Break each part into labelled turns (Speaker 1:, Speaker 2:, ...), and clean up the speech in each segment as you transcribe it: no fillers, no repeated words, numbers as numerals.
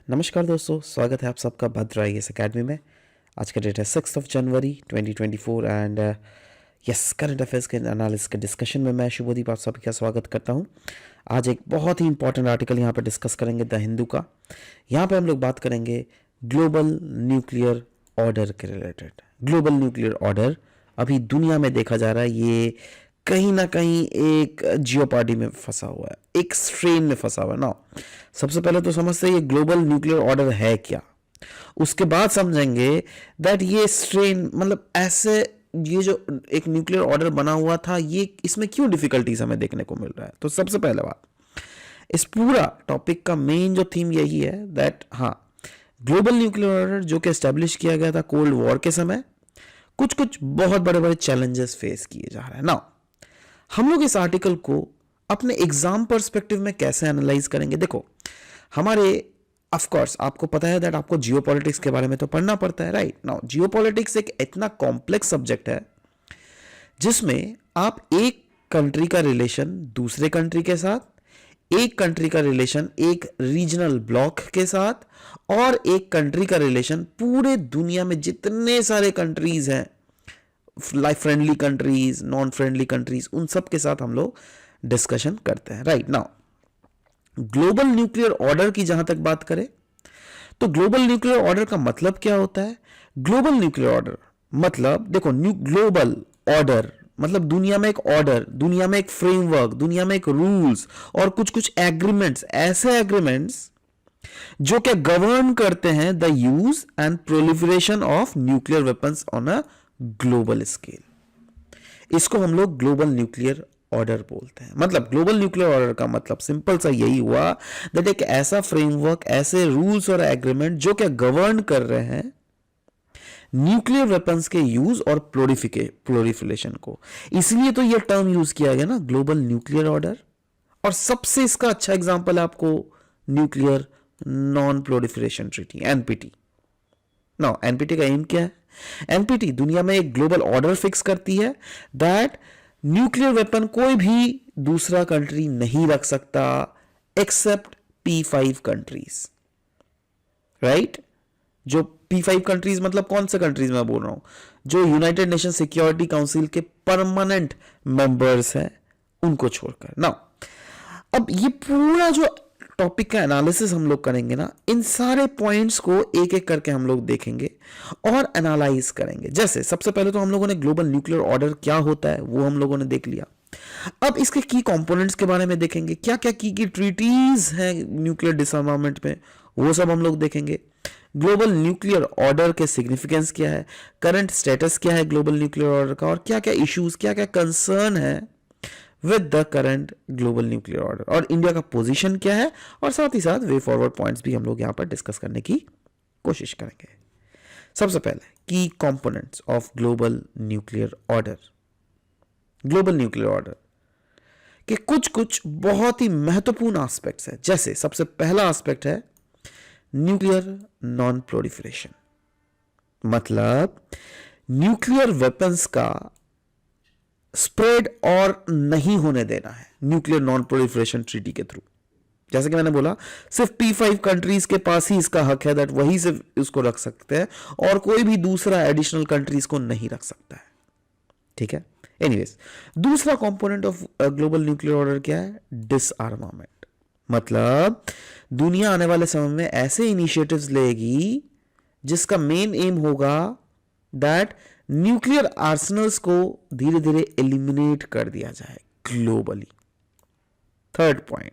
Speaker 1: नमस्कार दोस्तों, स्वागत है आप सबका भद्र आईएएस अकेडमी में। आज का डेट है 6 जनवरी 2024 एंड यस, करंट अफेयर्स के एनालिसिस के डिस्कशन में मैं शुभदीप आप सभी का स्वागत करता हूं। आज एक बहुत ही इंपॉर्टेंट आर्टिकल यहां पर डिस्कस करेंगे द हिंदू का। यहां पे हम लोग बात करेंगे ग्लोबल न्यूक्लियर ऑर्डर के रिलेटेड। ग्लोबल न्यूक्लियर ऑर्डर अभी दुनिया में देखा जा रहा है, ये कहीं ना कहीं एक जियोपार्डी में फंसा हुआ है, एक स्ट्रेन में फंसा हुआ है ना। सबसे पहले तो समझते हैं ये ग्लोबल न्यूक्लियर ऑर्डर है क्या, उसके बाद समझेंगे दैट ये स्ट्रेन मतलब ऐसे ये जो एक न्यूक्लियर ऑर्डर बना हुआ था ये इसमें क्यों डिफिकल्टीज हमें देखने को मिल रहा है। तो सबसे पहले बात, इस पूरा टॉपिक का मेन जो थीम यही है दैट हाँ, ग्लोबल न्यूक्लियर ऑर्डर जो कि एस्टेब्लिश किया गया था कोल्ड वॉर के समय, कुछ कुछ बहुत बड़े बड़े चैलेंजेस फेस किए जा रहे हैं ना। हम लोग इस आर्टिकल को अपने एग्जाम पर्सपेक्टिव में कैसे एनालाइज करेंगे। देखो, हमारे ऑफ कोर्स आपको पता है दैट आपको जियोपॉलिटिक्स के बारे में तो पढ़ना पड़ता है, राइट। नाउ जियोपॉलिटिक्स एक इतना कॉम्प्लेक्स सब्जेक्ट है जिसमें आप एक कंट्री का रिलेशन दूसरे कंट्री के साथ, एक कंट्री का रिलेशन एक रीजनल ब्लॉक के साथ, और एक कंट्री का रिलेशन पूरे दुनिया में जितने सारे कंट्रीज हैं, life friendly countries, non friendly countries, उन सब के साथ हम लोग डिस्कशन करते हैं, right. Now global nuclear order की जहां तक बात करें तो ग्लोबल न्यूक्लियर ऑर्डर का मतलब क्या होता है। ग्लोबल न्यूक्लियर ऑर्डर मतलब देखो, ग्लोबल ऑर्डर मतलब दुनिया में एक ऑर्डर, दुनिया में एक फ्रेमवर्क, दुनिया में एक रूल्स और कुछ कुछ एग्रीमेंट्स, ऐसे एग्रीमेंट्स जो क्या गवर्न करते हैं the use and proliferation of nuclear weapons on a global scale. इसको हम लोग ग्लोबल न्यूक्लियर ऑर्डर बोलते हैं। मतलब ग्लोबल न्यूक्लियर ऑर्डर का मतलब सिंपल सा यही हुआ दैट एक ऐसा फ्रेमवर्क, ऐसे रूल्स और एग्रीमेंट जो क्या गवर्न कर रहे हैं न्यूक्लियर वेपन्स के यूज और प्लोरिफिकेशन को। इसलिए तो यह टर्म यूज किया गया ना, ग्लोबल न्यूक्लियर ऑर्डर। और सबसे इसका अच्छा एग्जांपल है आपको nuclear non proliferation treaty, NPT. Now NPT का एम क्या है? एनपीटी दुनिया में एक ग्लोबल ऑर्डर फिक्स करती है दैट न्यूक्लियर वेपन कोई भी दूसरा कंट्री नहीं रख सकता एक्सेप्ट P5 कंट्रीज, राइट। जो P5 कंट्रीज मतलब कौन से कंट्रीज मैं बोल रहा हूं, जो यूनाइटेड नेशन सिक्योरिटी काउंसिल के परमानेंट मेंबर्स हैं उनको छोड़कर। नाउ अब ये पूरा जो टॉपिक का एनालिसिस हम लोग करेंगे ना, इन सारे पॉइंट्स को एक एक करके हम लोग देखेंगे और एनालाइज करेंगे। जैसे सबसे पहले तो हम लोगों ने ग्लोबल न्यूक्लियर ऑर्डर क्या होता है वो हम लोगों ने देख लिया। अब इसके की कंपोनेंट्स के बारे में देखेंगे, क्या क्या की ट्रीटीज हैं न्यूक्लियर डिसआर्मामेंट में, वो सब हम लोग देखेंगे। ग्लोबल न्यूक्लियर ऑर्डर के सिग्निफिकेंस क्या है, करंट स्टेटस क्या है ग्लोबल न्यूक्लियर ऑर्डर का, और क्या क्या इश्यूज, क्या क्या कंसर्न है with the current global nuclear order, और इंडिया का पोजीशन क्या है, और साथ ही साथ वे फॉरवर्ड पॉइंट्स भी हम लोग यहां पर डिस्कस करने की कोशिश करेंगे। सबसे पहले की components of global nuclear order. Global nuclear order के कुछ कुछ बहुत ही महत्वपूर्ण एस्पेक्ट्स हैं। जैसे सबसे पहला एस्पेक्ट है न्यूक्लियर नॉन प्रोलिफरेशन, मतलब न्यूक्लियर वेपन्स का स्प्रेड और नहीं होने देना है न्यूक्लियर नॉन प्रोलिफरेशन ट्रीटी के थ्रू। जैसे कि मैंने बोला, सिर्फ P5 कंट्रीज के पास ही इसका हक है दैट वही सिर्फ इसको रख सकते हैं और कोई भी दूसरा एडिशनल कंट्रीज को नहीं रख सकता है, ठीक है। एनीवेज, दूसरा component of global nuclear order क्या है? डिसआर्मामेंट। मतलब दुनिया आने वाले समय में ऐसे इनिशिएटिव्स लेगी जिसका मेन एम होगा दैट न्यूक्लियर आर्सेनल्स को धीरे धीरे एलिमिनेट कर दिया जाए globally. Third point,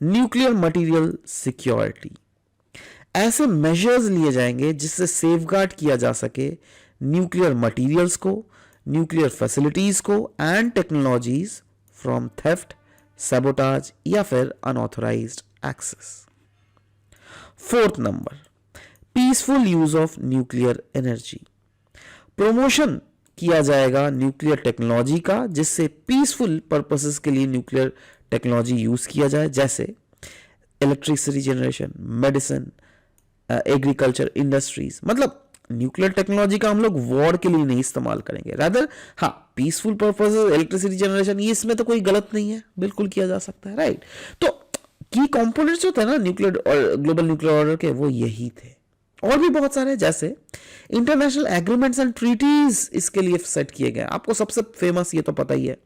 Speaker 1: nuclear material security. ऐसे मेजर्स लिए जाएंगे जिससे सेफगार्ड किया जा सके न्यूक्लियर मटेरियल्स को, न्यूक्लियर फैसिलिटीज को and technologies from theft, sabotage या फिर unauthorised access. Fourth number, peaceful use of nuclear energy. Promotion किया जाएगा न्यूक्लियर टेक्नोलॉजी का जिससे पीसफुल पर्पसेस के लिए न्यूक्लियर टेक्नोलॉजी यूज किया जाए, जैसे electricity generation, medicine, agriculture, industries. मतलब न्यूक्लियर टेक्नोलॉजी का हम लोग वॉर के लिए नहीं इस्तेमाल करेंगे, रादर हाँ पीसफुल पर्पसेस, इलेक्ट्रिसिटी जनरेशन, ये इसमें तो कोई गलत नहीं है, बिल्कुल किया जा सकता है, राइट। तो की कंपोनेंट्स होते हैं ना न्यूक्लियर और ग्लोबल न्यूक्लियर ऑर्डर के, वो यही थे। और भी बहुत सारे, जैसे इंटरनेशनल एग्रीमेंट्स एंड ट्रीटीज इसके लिए सेट किए गए। आपको सबसे फेमस ये तो पता ही है,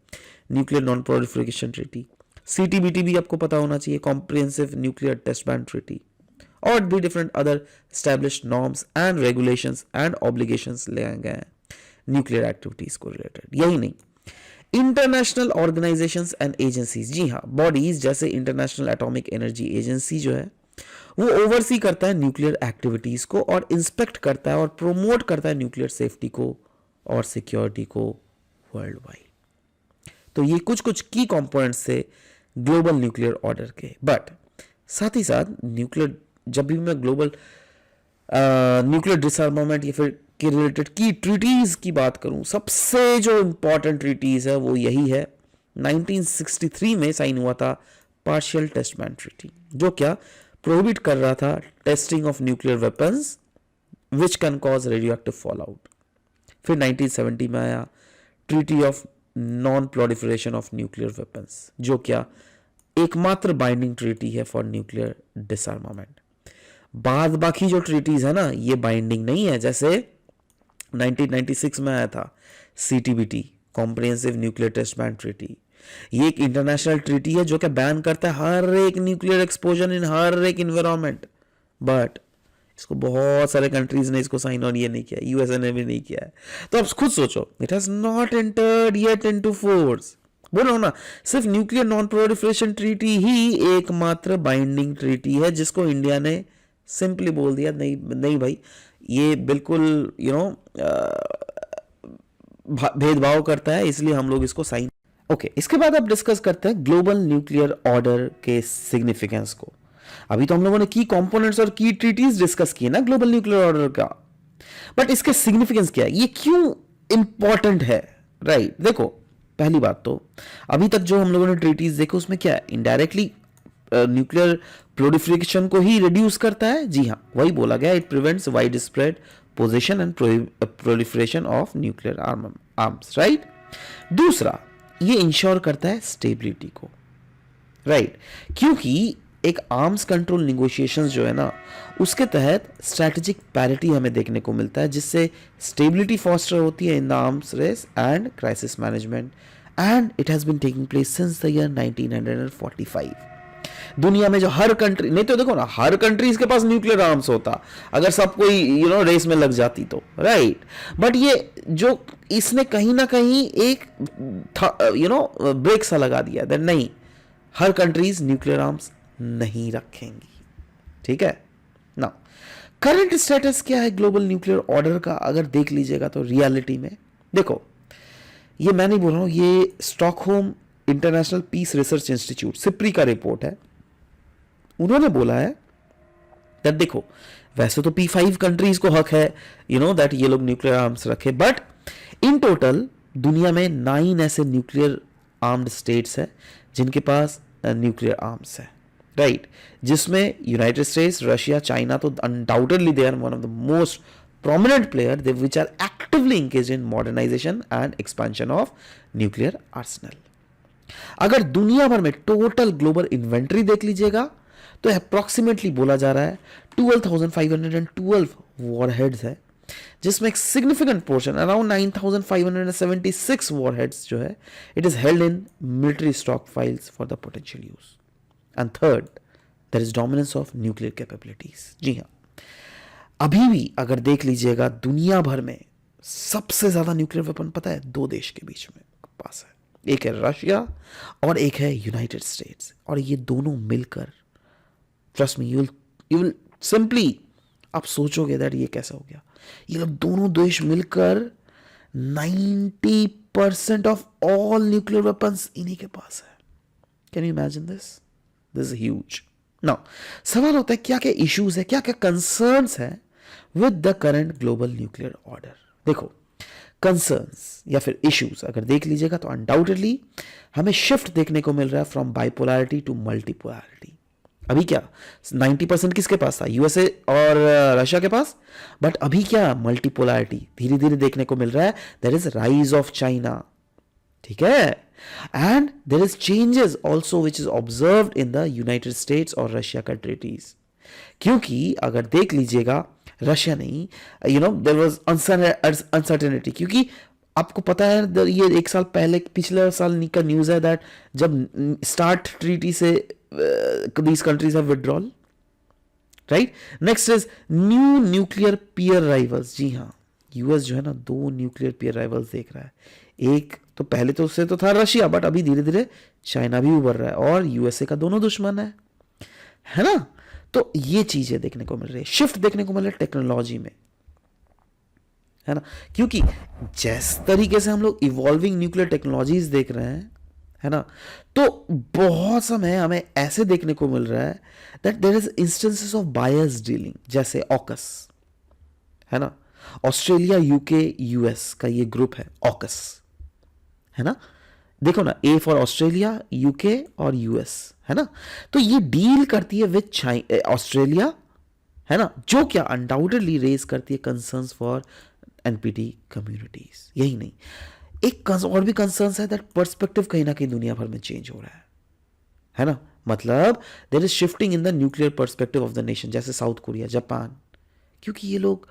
Speaker 1: nuclear non proliferation treaty. CTBT भी आपको पता होना चाहिए, comprehensive nuclear test ban treaty, और भी different other established norms and regulations and obligations ले गए हैं न्यूक्लियर एक्टिविटीज को रिलेटेड। यही नहीं, इंटरनेशनल ऑर्गेनाइजेशंस एंड एजेंसीज, जी हाँ, बॉडीज जैसे इंटरनेशनल एटॉमिक एनर्जी एजेंसी जो है वो ओवरसी करता है न्यूक्लियर एक्टिविटीज को और इंस्पेक्ट करता है और प्रोमोट करता है न्यूक्लियर सेफ्टी को और सिक्योरिटी को वर्ल्ड वाइड। तो ये कुछ कुछ की कंपोनेंट्स से ग्लोबल न्यूक्लियर ऑर्डर के। बट साथ ही साथ न्यूक्लियर, जब भी मैं ग्लोबल न्यूक्लियर डिसआर्मामेंट या फिर के रिलेटेड की ट्रीटीज की बात करूं, सबसे जो इंपॉर्टेंट ट्रीटीज है वो यही है, 1963 में साइन हुआ था पार्शियल टेस्ट बैन ट्रीटी, जो क्या प्रोहिबिट कर रहा था testing of nuclear weapons which can cause radio active fall out. फिर 1970 में आया treaty of non proliferation of nuclear weapons, जो क्या एकमात्र बाइंडिंग ट्रीटी है फॉर न्यूक्लियर डिसआर्मामेंट। बाद बाकी जो ट्रीटीज है ना, ये बाइंडिंग नहीं है। जैसे 1996 में आया था CTBT, comprehensive nuclear test ban treaty. ये एक इंटरनेशनल ट्रीटी है जो कि बैन करता है हर एक न्यूक्लियर एक्सपोजर इन हर एक इन्वायरमेंट। बट इसको बहुत सारे कंट्रीज ने इसको साइन ऑन ये नहीं किया, यूएसए ने भी नहीं किया है। तो अब खुद सोचो, it has not entered yet into force. बोलो ना, सिर्फ न्यूक्लियर नॉन प्रोलिफरेशन ट्रीटी ही एकमात्र बाइंडिंग ट्रीटी है जिसको इंडिया ने सिंपली बोल दिया नहीं नहीं भाई, ये बिल्कुल भेदभाव करता है, इसलिए हम लोग इसको साइन। ओके, इसके बाद अब डिस्कस करते हैं ग्लोबल न्यूक्लियर ऑर्डर के सिग्निफिकेंस को। अभी तो हम लोगों ने की कंपोनेंट्स और की ट्रीटीज डिस्कस किए ना ग्लोबल न्यूक्लियर ऑर्डर का, बट इसके सिग्निफिकेंस क्या है, ये क्यों इंपॉर्टेंट है, राइट? देखो, पहली बात तो अभी तक जो हम लोगों ने ट्रीटीज देखो उसमें क्या है, इनडायरेक्टली न्यूक्लियर प्रोलिफरेशन को ही रिड्यूस करता है। जी हाँ, वही बोला गया, it prevents wide spread position and proliferation of nuclear arms, right? दूसरा, ये इंश्योर करता है स्टेबिलिटी को, राइट? क्योंकि एक आर्म्स कंट्रोल निगोशिएशंस जो है ना, उसके तहत स्ट्रैटेजिक पैरिटी हमें देखने को मिलता है, जिससे स्टेबिलिटी फॉस्टर होती है in the arms race and crisis management, and it has been taking place since the year 1945। दुनिया में जो हर कंट्री, नहीं तो देखो ना, हर कंट्री के पास न्यूक्लियर आर्म्स होता अगर सब कोई रेस में लग जाती तो, राइट? बट ये जो इसने कहीं ना कहीं एक ब्रेक सा लगा दिया, दैट नहीं, हर कंट्रीज न्यूक्लियर आर्म्स नहीं रखेंगी, ठीक है ना? करंट स्टेटस क्या है ग्लोबल न्यूक्लियर ऑर्डर का, अगर देख लीजिएगा तो रियलिटी में देखो, ये मैं नहीं बोल रहा हूं, ये Stockholm international peace research institute SIPRI का रिपोर्ट है। उन्होंने बोला है दैट देखो, वैसे तो P5 कंट्रीज को हक है दैट ये लोग न्यूक्लियर आर्म्स रखे, बट इन टोटल दुनिया में 9 ऐसे न्यूक्लियर आर्म्ड स्टेट्स है जिनके पास न्यूक्लियर आर्म्स है, राइट? जिसमें यूनाइटेड स्टेट्स, रशिया, चाइना तो undoubtedly they are one of the most prominent player which are actively engaged in modernization and expansion of nuclear arsenal. अगर दुनिया भर में टोटल ग्लोबल इन्वेंट्री देख लीजिएगा तो अप्रोक्सीमेटली बोला जा रहा है 12,512 वॉरहेड्स है, जिसमें एक सिग्निफिकेंट पोर्शन अराउंड 9,576 वॉरहेड्स जो है it is held in military stockpiles for the potential use. And third, there is dominance of nuclear capabilities. जी हाँ, अभी भी अगर देख लीजिएगा दुनिया भर में सबसे ज्यादा न्यूक्लियर वेपन पता है 2 देश के बीच में पास है, एक है रशिया और एक है यूनाइटेड स्टेट्स। और ये दोनों मिलकर, trust me, you will simply, आप सोचोगे दैट ये कैसा हो गया, ये लोग दोनों देश मिलकर 90% ऑफ ऑल न्यूक्लियर वेपन्स इन्हीं के पास है। Can you imagine this? This is huge. Now सवाल होता है क्या क्या इश्यूज है, क्या क्या कंसर्न्स है with the current global nuclear order. देखो, कंसर्न्स या फिर इश्यूज अगर देख लीजिएगा तो अनडाउटेडली हमें शिफ्ट देखने को मिल रहा है फ्रॉम बाइपोलैरिटी टू मल्टीपोलैरिटी। अभी क्या 90% किसके पास था, यूएसए और रशिया के पास, बट अभी क्या मल्टीपोलैरिटी धीरे धीरे देखने को मिल रहा है, there is rise of China, ठीक है? And there is changes also which is observed in the United States और रशिया का ट्रीटीज. क्योंकि अगर देख लीजिएगा, रशिया नहीं, देर वॉज अनसर्टेनिटी, क्योंकि आपको पता है ये एक साल पहले, पिछले साल का न्यूज है दैट जब स्टार्ट ट्रीटी से these countries have withdrawal, right. Next is new nuclear peer rivals. जी हाँ, यूएस जो है ना 2 न्यूक्लियर पियर राइवल्स देख रहा है. एक तो पहले तो उससे तो था रशिया, बट अभी धीरे धीरे चाइना भी उभर रहा है और यूएसए का दोनों दुश्मन है ना. तो ये चीजें देखने को मिल रही है, शिफ्ट देखने को मिल रहा है टेक्नोलॉजी में, है ना. क्योंकि जिस तरीके से हम लोग इवॉल्विंग न्यूक्लियर टेक्नोलॉजीज देख रहे हैं, है ना, तो बहुत समय हमें ऐसे देखने को मिल रहा है that there is instances of bias dealing, जैसे ऑकस, है ना. ऑस्ट्रेलिया, यूके, यूएस का ये ग्रुप है ऑकस, है ना. देखो ना, ए फॉर ऑस्ट्रेलिया, यूके और यूएस, है ना. तो ये डील करती है विद ऑस्ट्रेलिया, है ना, जो क्या अनडाउटेडली रेज करती है कंसर्न्स फॉर एनपीटी कम्युनिटीज. यही नहीं, एक और भी कंसर्न्स है दैट पर्सपेक्टिव कहीं ना कहीं दुनिया भर में चेंज हो रहा है ना. मतलब there is shifting in the nuclear perspective of the nation, जैसे साउथ कोरिया, जापान, क्योंकि ये लोग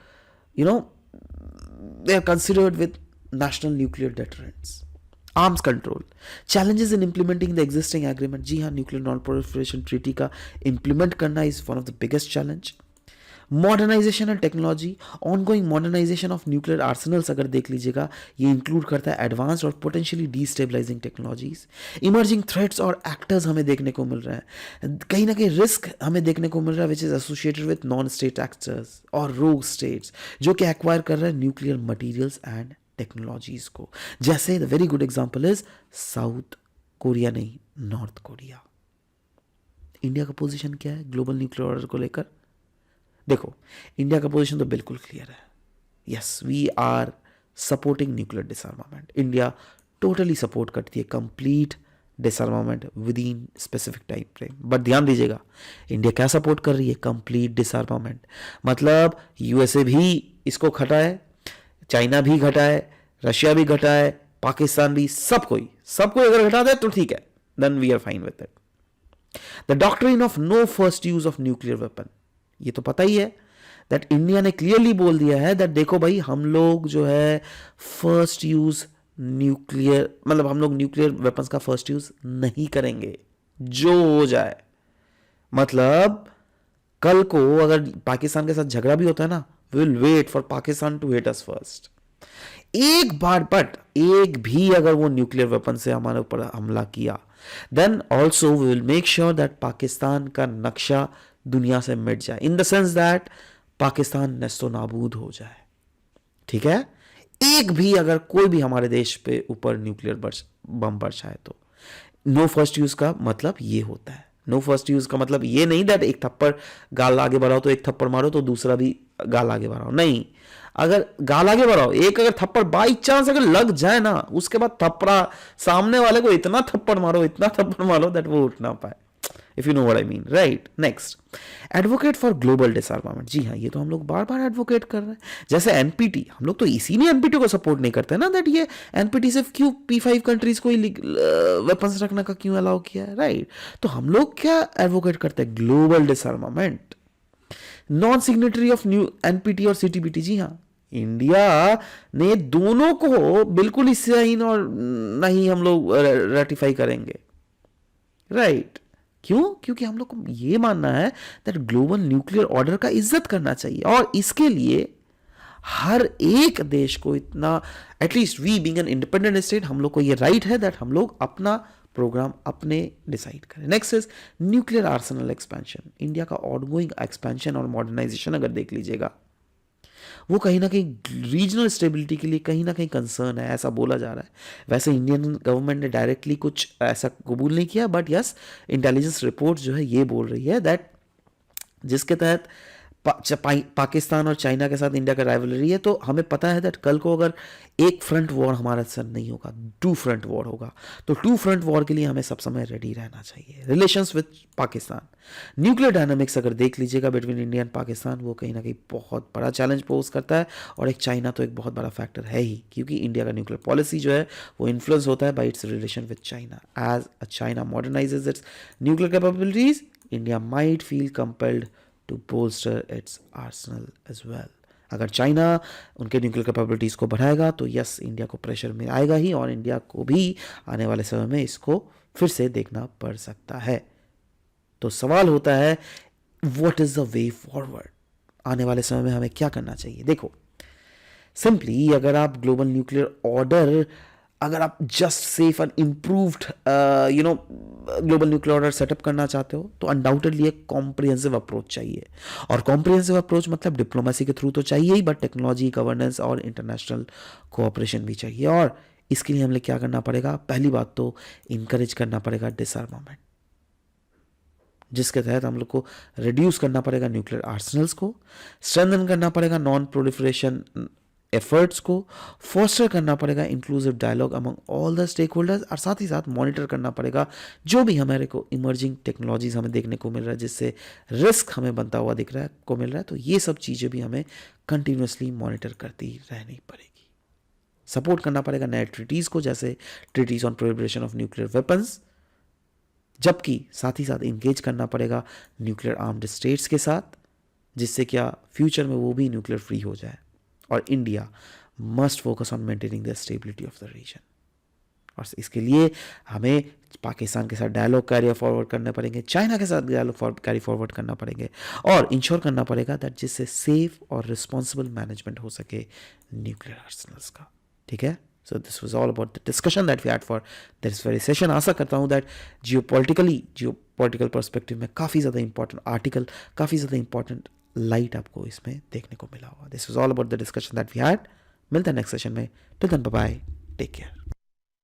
Speaker 1: they are considered with national nuclear deterrents, arms control, challenges in implementing the existing agreement. जी हाँ, न्यूक्लियर नॉन प्रोलिफरेशन ट्रीटी का implement करना is one of the biggest challenge. Modernisation and technology, ongoing modernisation of nuclear arsenals अगर देख लीजिएगा, ये include करता है एडवांस्ड और potentially destabilising technologies. Emerging threats और एक्टर्स हमें देखने को मिल रहे हैं, कहीं ना कहीं रिस्क हमें देखने को मिल रहा है which is associated with non state actors और रोग स्टेट्स, जो कि एक्वायर कर रहे हैं न्यूक्लियर मटीरियल्स एंड टेक्नोलॉजीज को. जैसे the very good example is south Korea, नहीं नॉर्थ कोरिया. इंडिया का पोजीशन क्या है ग्लोबल न्यूक्लियर ऑर्डर को लेकर? देखो, इंडिया का पोजीशन तो बिल्कुल क्लियर है. Yes, we are supporting nuclear disarmament. India totally support करती है complete disarmament within specific time frame. But ध्यान दीजिएगा, इंडिया क्या सपोर्ट कर रही है? Complete disarmament. मतलब यूएसए भी इसको घटाए, चाइना भी घटाए, रशिया भी घटाए, पाकिस्तान भी, सब कोई अगर घटा दे तो ठीक है, then we are fine with it. The doctrine of no first use of nuclear weapon, ये तो पता ही है दैट इंडिया ने क्लियरली बोल दिया है दैट देखो भाई, हम लोग जो है फर्स्ट यूज न्यूक्लियर, मतलब हम लोग न्यूक्लियर वेपन्स का फर्स्ट यूज नहीं करेंगे, जो हो जाए. मतलब कल को अगर पाकिस्तान के साथ झगड़ा भी होता है ना, we will wait for Pakistan to hit us first. एक बार बट एक भी अगर वो न्यूक्लियर वेपन से हमारे ऊपर हमला किया, then also we will make sure that Pakistan का नक्शा दुनिया से मिट जाए, in the sense that Pakistan नेस्तो नाबूद हो जाए. ठीक है, एक भी अगर कोई भी हमारे देश पे ऊपर न्यूक्लियर बम बरसाए तो. नो फर्स्ट यूज का मतलब ये होता है. नो फर्स्ट यूज का मतलब ये नहीं दैट एक थप्पड़ गाल आगे बढ़ाओ तो एक थप्पड़ मारो तो दूसरा भी गाल आगे बढ़ाओ. नहीं, अगर गाल आगे बढ़ाओ, एक अगर थप्पड़ बाई चांस अगर लग जाए ना, उसके बाद थप्पड़ा सामने वाले को इतना थप्पड़ मारो दैट वो उठ ना पाए. If you know what I mean, right. Next, advocate for global disarmament. जी हाँ, ये तो हम लोग बार बार एडवोकेट कर रहे हैं. जैसे एनपीटी, हम लोग तो इसीलिए एनपीटी को सपोर्ट नहीं करते ना, दैट ये एनपीटी सिर्फ क्यों P5 कंट्रीज को ही वेपन्स रखने का क्यों अलाउ किया है, राइट. तो हम लोग क्या एडवोकेट करते हैं? Global डिसआर्मामेंट. Non signatory of new NPT और सीटीबीटी. जी हाँ, इंडिया ने दोनों को बिल्कुल ही साइन और नहीं हम लोग रेटिफाई करेंगे, राइट. क्यों? क्योंकि हम लोग को ये मानना है दैट ग्लोबल न्यूक्लियर ऑर्डर का इज्जत करना चाहिए, और इसके लिए हर एक देश को इतना, at least we being an independent state, हम लोग को ये राइट है दैट हम लोग अपना प्रोग्राम अपने डिसाइड करें. Next is nuclear Arsenal expansion. India का ऑनगोइंग एक्सपेंशन और मॉडर्नाइजेशन अगर देख लीजिएगा, वो कहीं ना कहीं रीजनल स्टेबिलिटी के लिए कहीं ना कहीं कंसर्न है, ऐसा बोला जा रहा है. वैसे इंडियन गवर्नमेंट ने डायरेक्टली कुछ ऐसा कबूल नहीं किया, बट यस, इंटेलिजेंस रिपोर्ट जो है ये बोल रही है दैट जिसके तहत पाकिस्तान और चाइना के साथ इंडिया का राइवलरी है, तो हमें पता है दैट कल को अगर एक फ्रंट वॉर हमारे साथ नहीं होगा, टू फ्रंट वॉर होगा, तो टू फ्रंट वॉर के लिए हमें सब समय रेडी रहना चाहिए. Relations with Pakistan, nuclear dynamics अगर देख लीजिएगा बिटवीन इंडिया एंड पाकिस्तान, वो कहीं ना कहीं बहुत बड़ा चैलेंज पोज करता है. और एक चाइना तो एक बहुत बड़ा फैक्टर है ही, क्योंकि इंडिया का न्यूक्लियर पॉलिसी जो है वो इन्फ्लुएंस होता है by its relation with China. As a China modernises its nuclear capabilities, India might feel compelled to bolster its arsenal as well. अगर चाइना उनके न्यूक्लियर कैपेबिलिटीज़ को बढ़ाएगा तो यस, इंडिया को प्रेशर में आएगा ही, और इंडिया को भी आने वाले समय में इसको फिर से देखना पड़ सकता है. तो सवाल होता है, what is the way forward? आने वाले समय में हमें क्या करना चाहिए? देखो, सिंपली अगर आप ग्लोबल न्यूक्लियर ऑर्डर, अगर आप just safe and improved global nuclear order setup करना चाहते हो, तो अनडाउटेडली एक कॉम्प्रिहेंसिव अप्रोच चाहिए. और कॉम्प्रिहेंसिव अप्रोच मतलब डिप्लोमेसी के थ्रू तो चाहिए ही, बट टेक्नोलॉजी, गवर्नेंस और इंटरनेशनल कोऑपरेशन भी चाहिए. और इसके लिए हमें क्या करना पड़ेगा? पहली बात तो इंकरेज करना पड़ेगा डिसआर्मामेंट, जिसके तहत हम लोग को रिड्यूस करना पड़ेगा न्यूक्लियर आर्सनल्स को, स्ट्रेंथन करना पड़ेगा नॉन प्रोलिफरेशन एफर्ट्स को, फोस्टर करना पड़ेगा inclusive dialogue among all the stakeholders, और साथ ही साथ मॉनिटर करना पड़ेगा जो भी हमारे को इमर्जिंग टेक्नोलॉजीज हमें देखने को मिल रहा है, जिससे रिस्क हमें बनता हुआ दिख रहा है को मिल रहा है, तो ये सब चीज़ें भी हमें कंटिन्यूसली मॉनिटर करती रहनी पड़ेगी. सपोर्ट करना पड़ेगा नए ट्रीटीज़ को, जैसे treaties on prohibition of nuclear weapons, जबकि साथ ही साथ इंगेज करना पड़ेगा न्यूक्लियर आर्म्ड स्टेट्स के साथ, जिससे क्या फ्यूचर में वो भी न्यूक्लियर फ्री हो जाए. और India must focus on maintaining the stability of the region, और इसके लिए हमें पाकिस्तान के साथ डायलॉग कैरी फॉरवर्ड करने पड़ेंगे, चाइना के साथ डायलॉग कैरी फॉरवर्ड करना पड़ेंगे, और इंश्योर करना पड़ेगा दैट जिससे सेफ और रिस्पॉन्सिबल मैनेजमेंट हो सके न्यूक्लियर आर्सनल्स का. ठीक है. So this was all about the discussion that we had for this very session. आशा करता हूँ दैट जियोपॉलिटिकल पर्सपेक्टिव में काफ़ी ज़्यादा इंपॉर्टेंट आर्टिकल, काफ़ी ज़्यादा इंपॉर्टेंट लाइट आपको इसमें देखने को मिला होगा. This was all about the discussion that we had. मिलते हैं नेक्स्ट सेशन में. Till then bye bye, take care.